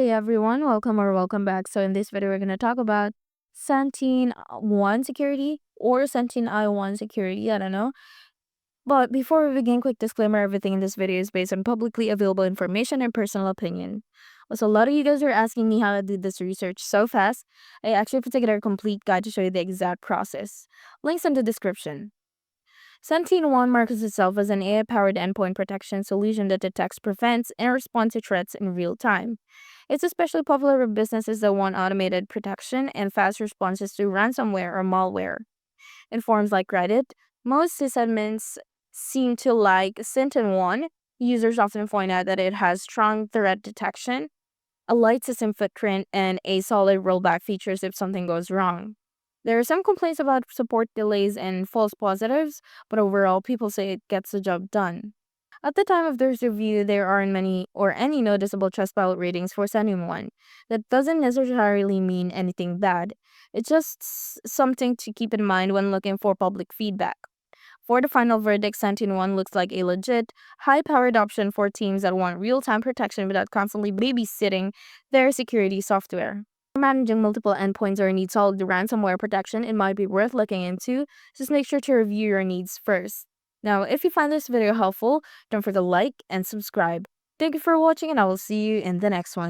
Hey everyone, welcome back. So in this video, we're going to talk about SentinelOne Security or SentinelOne Security. I don't know. But before we begin, quick disclaimer: everything in this video is based on publicly available information and personal opinion. Also, a lot of you guys are asking me how I did this research so fast. I actually put together a complete guide to show you the exact process. Links in the description. SentinelOne markets itself as an AI-powered endpoint protection solution that detects, prevents, and responds to threats in real time. It's especially popular with businesses that want automated protection and fast responses to ransomware or malware. In forums like Reddit, most sysadmins seem to like SentinelOne. Users often point out that it has strong threat detection, a light system footprint, and a solid rollback features if something goes wrong. There are some complaints about support delays and false positives, but overall, people say it gets the job done. At the time of this review, there aren't many or any noticeable Trustpilot ratings for SentinelOne. That doesn't necessarily mean anything bad. It's just something to keep in mind when looking for public feedback. For the final verdict, SentinelOne looks like a legit, high-powered option for teams that want real-time protection without constantly babysitting their security software. For managing multiple endpoints or need solid ransomware protection, it might be worth looking into. Just make sure to review your needs first. Now, if you find this video helpful, don't forget to like and subscribe. Thank you for watching, and I will see you in the next one.